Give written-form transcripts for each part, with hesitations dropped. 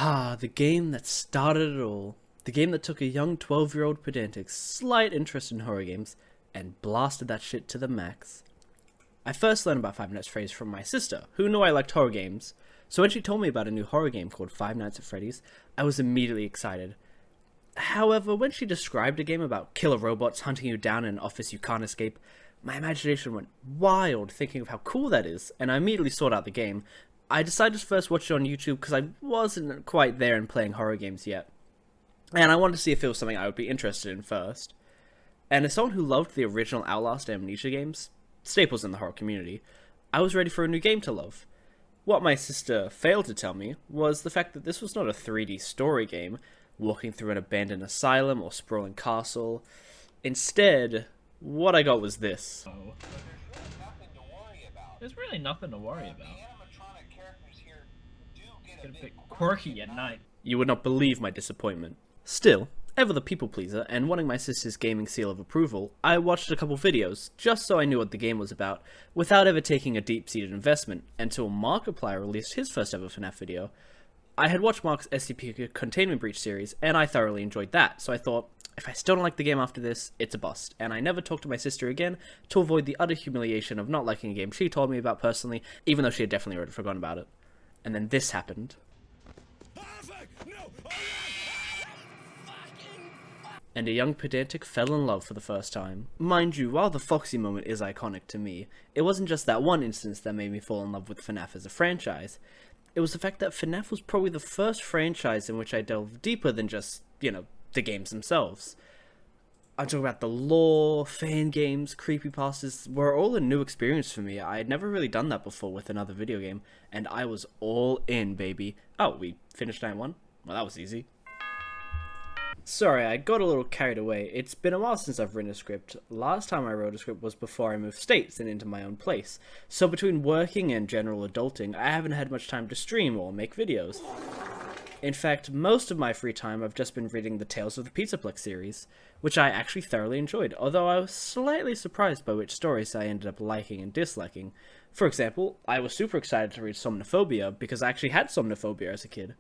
Ah, the game that started it all. The game that took a young 12-year-old pedantic's slight interest in horror games and blasted that shit to the max. I first learned about Five Nights at Freddy's from my sister, who knew I liked horror games. So when she told me about a new horror game called Five Nights at Freddy's, I was immediately excited. However, when she described a game about killer robots hunting you down in an office you can't escape, my imagination went wild thinking of how cool that is, and I immediately sought out the game. I decided to first watch it on YouTube because I wasn't quite there in playing horror games yet. And I wanted to see if it was something I would be interested in first. And as someone who loved the original Outlast and Amnesia games, staples in the horror community, I was ready for a new game to love. What my sister failed to tell me was the fact that this was not a 3D story game, walking through an abandoned asylum or sprawling castle. Instead, what I got was this. Oh. There's really nothing to worry about. Get a bit quirky at night. You would not believe my disappointment. Still, ever the people pleaser, and wanting my sister's gaming seal of approval, I watched a couple videos, just so I knew what the game was about, without ever taking a deep-seated investment, until Markiplier released his first ever FNAF video. I had watched Mark's SCP Containment Breach series, and I thoroughly enjoyed that, so I thought, if I still don't like the game after this, it's a bust, and I never talked to my sister again to avoid the utter humiliation of not liking a game she told me about personally, even though she had definitely already forgotten about it. And then this happened. And a young pedantic fell in love for the first time. Mind you, while the Foxy moment is iconic to me, it wasn't just that one instance that made me fall in love with FNAF as a franchise. It was the fact that FNAF was probably the first franchise in which I delved deeper than just, the games themselves. I'm talking about the lore, fan games, creepypastas, were all a new experience for me. I had never really done that before with another video game, and I was all in, baby. Oh, we finished night one? Well, that was easy. Sorry, I got a little carried away. It's been a while since I've written a script. Last time I wrote a script was before I moved states and into my own place. So between working and general adulting, I haven't had much time to stream or make videos. In fact, most of my free time I've just been reading the Tales of the Pizzaplex series, which I actually thoroughly enjoyed, although I was slightly surprised by which stories I ended up liking and disliking. For example, I was super excited to read Somnophobia because I actually had somnophobia as a kid,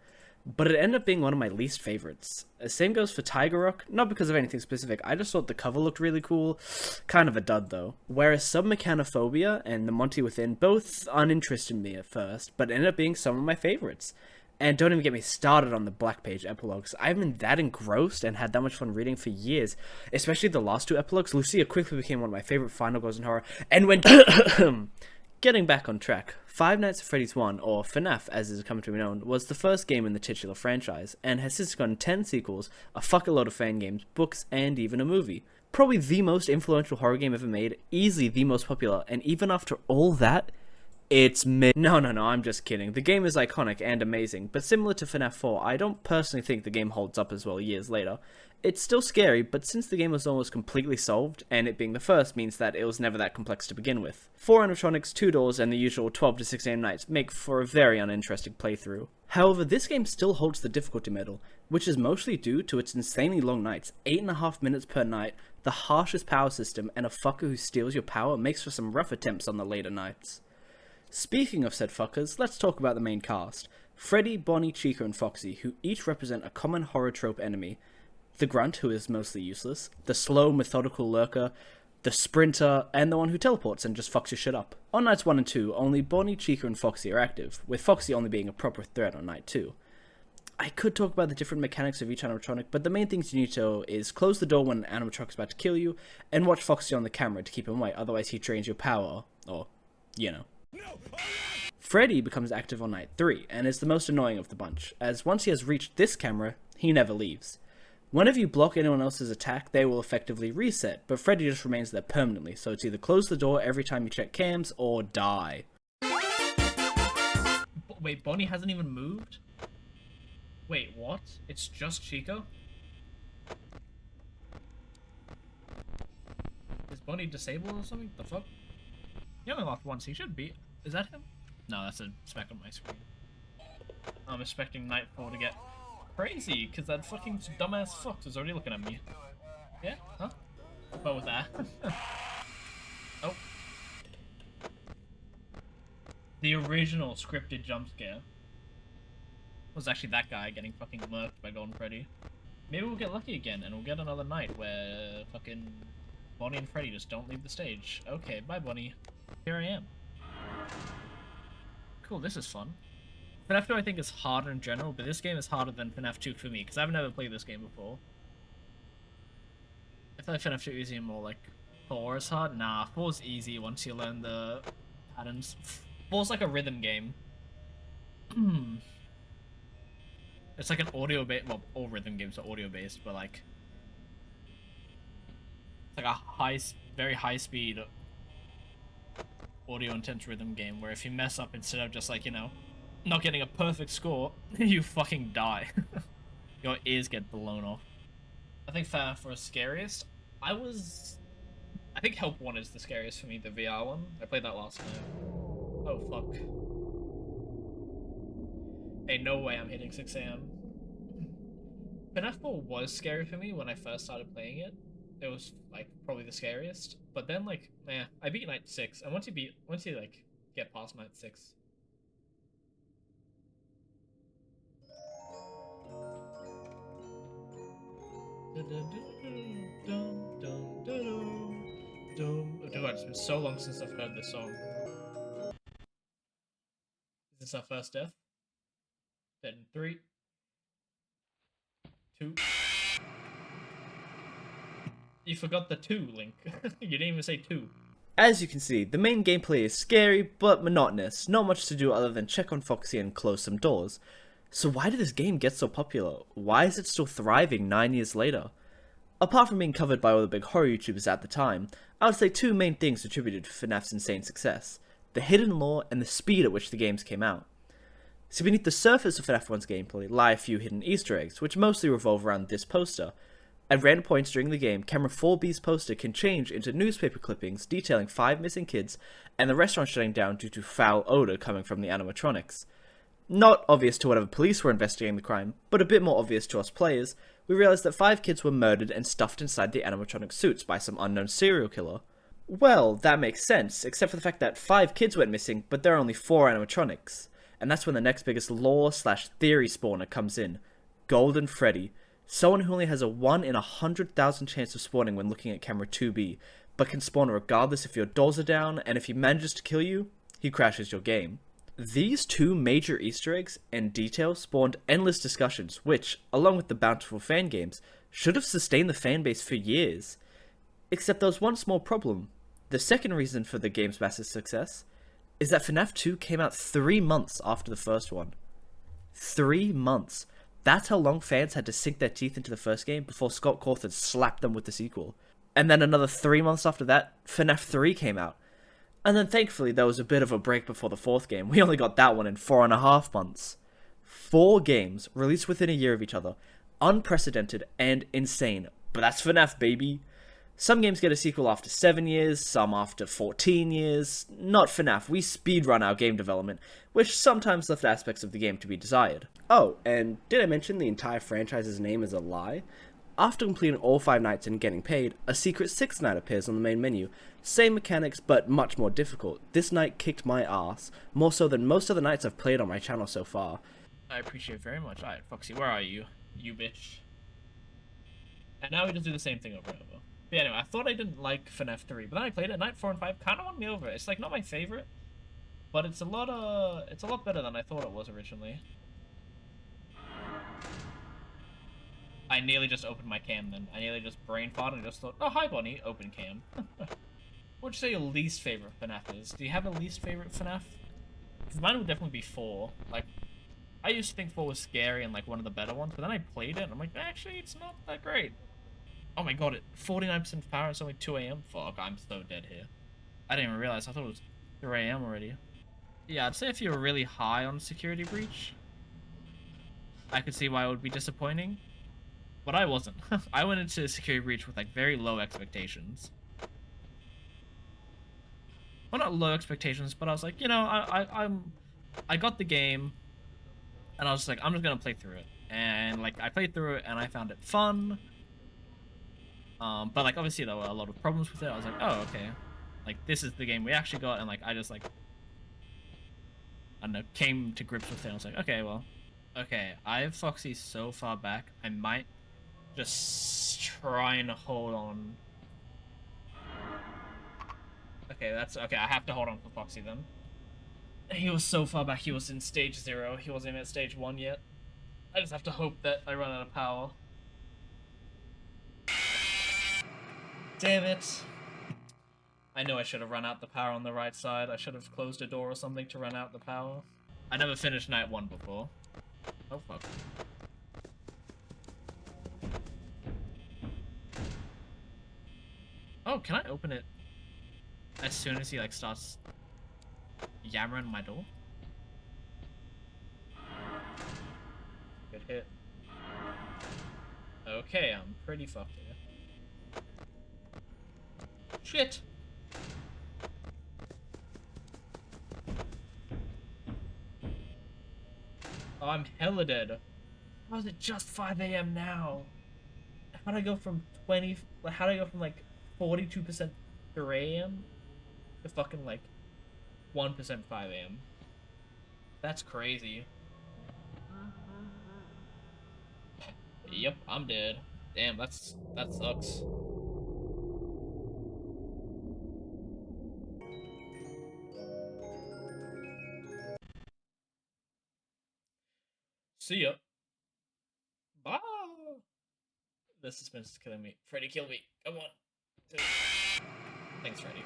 but it ended up being one of my least favorites. Same goes for Tiger Rock, not because of anything specific, I just thought the cover looked really cool, kind of a dud though. Whereas Submechanophobia and The Monty Within both uninterested me at first, but ended up being some of my favorites. And don't even get me started on the Black Page epilogues. I've been that engrossed and had that much fun reading for years. Especially the last two epilogues. Lucia quickly became one of my favorite final girls in horror. And when... Getting back on track, Five Nights at Freddy's 1, or FNAF as it is coming to be known, was the first game in the titular franchise, and has since gotten 10 sequels, a fuckload of fan games, books, and even a movie. Probably the most influential horror game ever made, easily the most popular, and even after all that, it's mid. No, I'm just kidding. The game is iconic and amazing, but similar to FNAF 4, I don't personally think the game holds up as well years later. It's still scary, but since the game was almost completely solved, and it being the first means that it was never that complex to begin with. 4 animatronics, 2 doors, and the usual 12 to 6 AM nights make for a very uninteresting playthrough. However, this game still holds the difficulty medal, which is mostly due to its insanely long nights, 8.5 minutes per night, the harshest power system, and a fucker who steals your power makes for some rough attempts on the later nights. Speaking of said fuckers, let's talk about the main cast. Freddy, Bonnie, Chica, and Foxy, who each represent a common horror trope enemy. The grunt, who is mostly useless, the slow, methodical lurker, the sprinter, and the one who teleports and just fucks your shit up. On nights 1 and 2, only Bonnie, Chica, and Foxy are active, with Foxy only being a proper threat on night 2. I could talk about the different mechanics of each animatronic, but the main things you need to know is close the door when an animatronic is about to kill you, and watch Foxy on the camera to keep him away, otherwise he drains your power, or, Freddy becomes active on night 3, and is the most annoying of the bunch, as once he has reached this camera, he never leaves. Whenever you block anyone else's attack, they will effectively reset, but Freddy just remains there permanently, so it's either close the door every time you check cams, or die. Wait, Bonnie hasn't even moved? Wait, what? It's just Chico? Is Bonnie disabled or something? The fuck? He only locked once, he should be. Is that him? No, that's a speck on my screen. I'm expecting night 4 to get crazy, because that fucking dumbass fuck is already looking at me. Yeah? Huh? What was that? Oh. The original scripted jump scare. was actually that guy getting fucking murked by Golden Freddy. Maybe we'll get lucky again, and we'll get another night where fucking Bonnie and Freddy just don't leave the stage. Okay, bye Bonnie. Here I am. Cool, this is fun. FNAF 2 I think is harder in general, but this game is harder than FNAF 2 for me, because I've never played this game before. I feel like FNAF 2 is even more like 4 is hard. Nah, 4 is easy once you learn the patterns. 4's like a rhythm game. It's like an audio based, well, all rhythm games are audio based, but like it's like a very high speed audio intense rhythm game where if you mess up, instead of just like, you know, not getting a perfect score, you fucking die. Your ears get blown off. I think for scariest, I think Help 1 is the scariest for me, the VR one. I played that last night. Oh fuck. Hey, no way I'm hitting 6 AM. FNAF 4 was scary for me when I first started playing it. It was like probably the scariest. But then like, I beat night 6, and once you like get past night 6. Oh god, it's been so long since I've heard this song. Is this our first death? Then 3, 2. You forgot the 2, Link. You didn't even say 2. As you can see, the main gameplay is scary but monotonous, not much to do other than check on Foxy and close some doors. So why did this game get so popular? Why is it still thriving 9 years later? Apart from being covered by all the big horror YouTubers at the time, I would say 2 main things attributed to FNAF's insane success: the hidden lore and the speed at which the games came out. So beneath the surface of FNAF 1's gameplay lie a few hidden Easter eggs, which mostly revolve around this poster. At random points during the game, Camera 4B's poster can change into newspaper clippings detailing 5 missing kids and the restaurant shutting down due to foul odor coming from the animatronics. Not obvious to whatever police were investigating the crime, but a bit more obvious to us players, we realized that 5 kids were murdered and stuffed inside the animatronic suits by some unknown serial killer. Well, that makes sense, except for the fact that 5 kids went missing, but there are only 4 animatronics. And that's when the next biggest lore/theory spawner comes in: Golden Freddy. Someone who only has a 1 in 100,000 chance of spawning when looking at camera 2B, but can spawn regardless if your doors are down, and if he manages to kill you, he crashes your game. These 2 major Easter eggs and details spawned endless discussions which, along with the bountiful fan games, should have sustained the fanbase for years. Except there was one small problem. The second reason for the game's massive success is that FNAF 2 came out 3 months after the first one. 3 months. That's how long fans had to sink their teeth into the first game before Scott Cawthon slapped them with the sequel. And then another 3 months after that, FNAF 3 came out. And then thankfully there was a bit of a break before the 4th game. We only got that one in 4.5 months. 4 games released within a year of each other. Unprecedented and insane. But that's FNAF, baby. Some games get a sequel after 7 years, some after 14 years. Not FNAF, we speedrun our game development, which sometimes left aspects of the game to be desired. Oh, and did I mention the entire franchise's name is a lie? After completing all 5 nights and getting paid, a secret 6th night appears on the main menu. Same mechanics, but much more difficult. This night kicked my ass, more so than most of the nights I've played on my channel so far. I appreciate it very much. Alright, Foxy, where are you? You bitch. And now we just do the same thing over and over. But anyway, I thought I didn't like FNAF 3, but then I played it. Night 4 and 5 kind of won me over. It's like not my favorite, but it's a lot better than I thought it was originally. I nearly just opened my cam then. I nearly just brain farted and just thought, oh hi Bonnie, open cam. What would you say your least favorite FNAF is? Do you have a least favorite FNAF? Because mine would definitely be 4. Like, I used to think 4 was scary and like one of the better ones, but then I played it and I'm like, actually it's not that great. Oh my god, 49% power, it's only 2 AM? Fuck, I'm so dead here. I didn't even realize, I thought it was 3 AM already. Yeah, I'd say if you were really high on Security Breach, I could see why it would be disappointing. But I wasn't. I went into Security Breach with like very low expectations. Well, not low expectations, but I was like, you know, I got the game, and I was just like, I'm just gonna play through it. And like, I played through it, and I found it fun. But like, obviously there were a lot of problems with it. I was like, oh, okay. Like, this is the game we actually got, and like, I just like, I don't know, came to grips with it. I was like, okay, well, Okay, I have Foxy so far back, I might just try and hold on. Okay, that's okay. I have to hold on for Foxy then. He was so far back. He was in stage 0. He wasn't even at stage 1 yet. I just have to hope that I run out of power. Damn it. I know I should have run out the power on the right side. I should have closed a door or something to run out the power. I never finished night 1 before. Oh, fuck. Oh, can I open it as soon as he, like, starts yammering my door? Good hit. Okay, I'm pretty fucked here. Shit! Oh, I'm hella dead. How is it just 5 a.m. now? How'd I go from 20... How'd I go from, like, 42% 3 a.m. to fucking, like, 1% 5 a.m.? That's crazy. Yep, I'm dead. Damn, that sucks. See ya. Bye. The suspense is killing me. Freddy, kill me. Come on. Thanks, Freddy.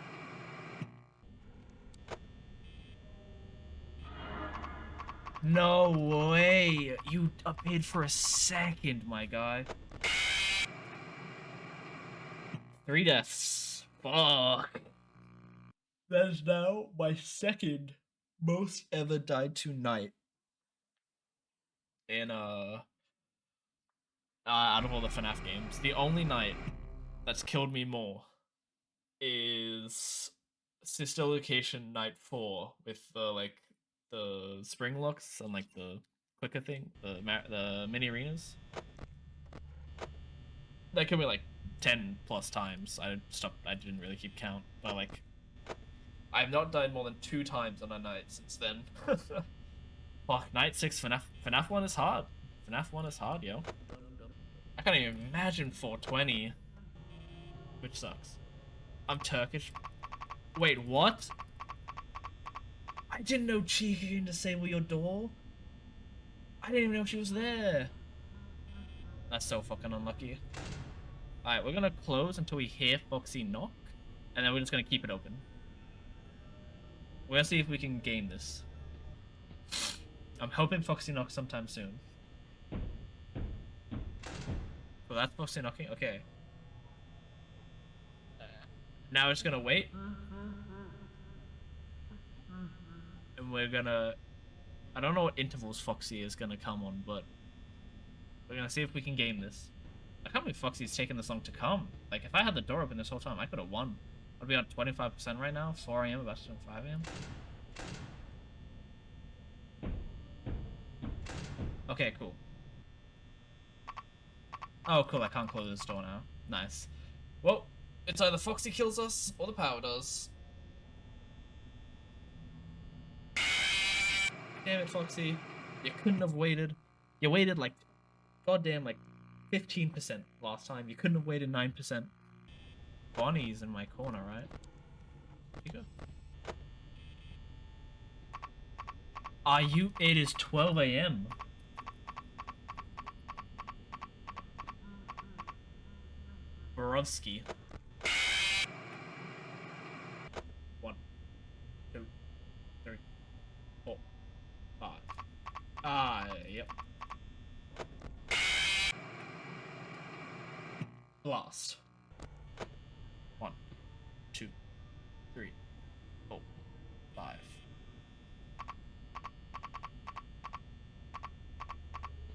No way! You appeared for a second, my guy. 3 deaths. Fuck. That is now my second most ever died to night. In, out of all the FNAF games. The only night that's killed me more is Sister Location Night 4 with the, like, the spring locks and, like, the clicker thing, the mini arenas. That killed me, like, 10 plus times. I didn't really keep count, but, like, I've not died more than 2 times on a night since then. Fuck, night 6 FNAF 1 is hard. FNAF 1 is hard, yo. I can't even imagine 420. Which sucks. I'm Turkish. Wait, what? I didn't know Chica can disable your door. I didn't even know she was there. That's so fucking unlucky. Alright, we're gonna close until we hear Foxy knock. And then we're just gonna keep it open. We're gonna see if we can game this. I'm hoping Foxy knocks sometime soon. So that's Foxy knocking? Okay. Now we're just gonna wait. And we're gonna... I don't know what intervals Foxy is gonna come on, but... we're gonna see if we can game this. I can't believe Foxy's taking this long to come. Like, if I had the door open this whole time, I could have won. I'd be on 25% right now. 4 a.m. about to 5 a.m. Okay, cool. Oh, cool. I can't close this door now. Nice. Well, it's either Foxy kills us or the power does. Damn it, Foxy. You couldn't have waited. You waited like, goddamn, like 15% last time. You couldn't have waited 9%. Bonnie's in my corner, right? Chica? Are you? It is 12 a.m. Borowski. 1, 2, 3, 4, 5. Yep. Blast. 1, 2, 3, 4, 5.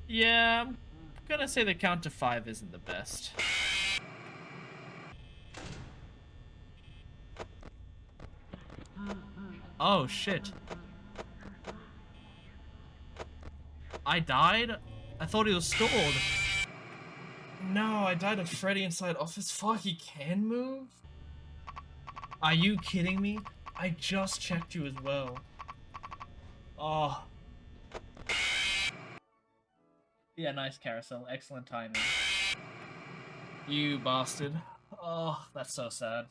Yeah, I'm gonna say the count to 5 isn't the best. Oh shit. I died? I thought he was stalled. No, I died of Freddy inside office. Fuck, he can move? Are you kidding me? I just checked you as well. Oh. Yeah, nice carousel. Excellent timing. You bastard. Oh, that's so sad.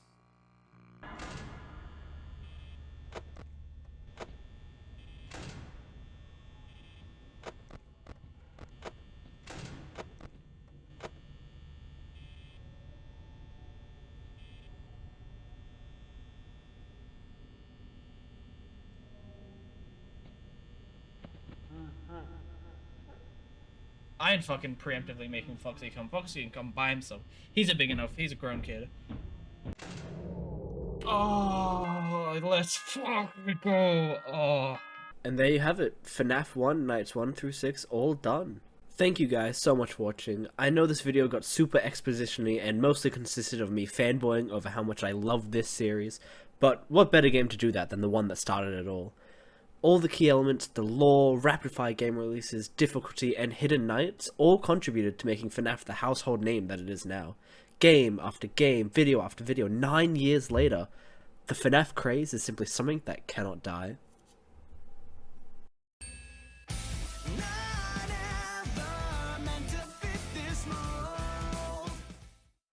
I ain't fucking preemptively making Foxy come. Foxy can come by himself. He's a big enough. He's a grown kid. Oh, let's fucking go. Oh. And there you have it. FNAF 1, Nights 1 through 6, all done. Thank you guys so much for watching. I know this video got super expositionally and mostly consisted of me fanboying over how much I love this series, but what better game to do that than the one that started it all? All the key elements, the lore, rapid-fire game releases, difficulty, and hidden nights all contributed to making FNAF the household name that it is now. Game after game, video after video, 9 years later, the FNAF craze is simply something that cannot die.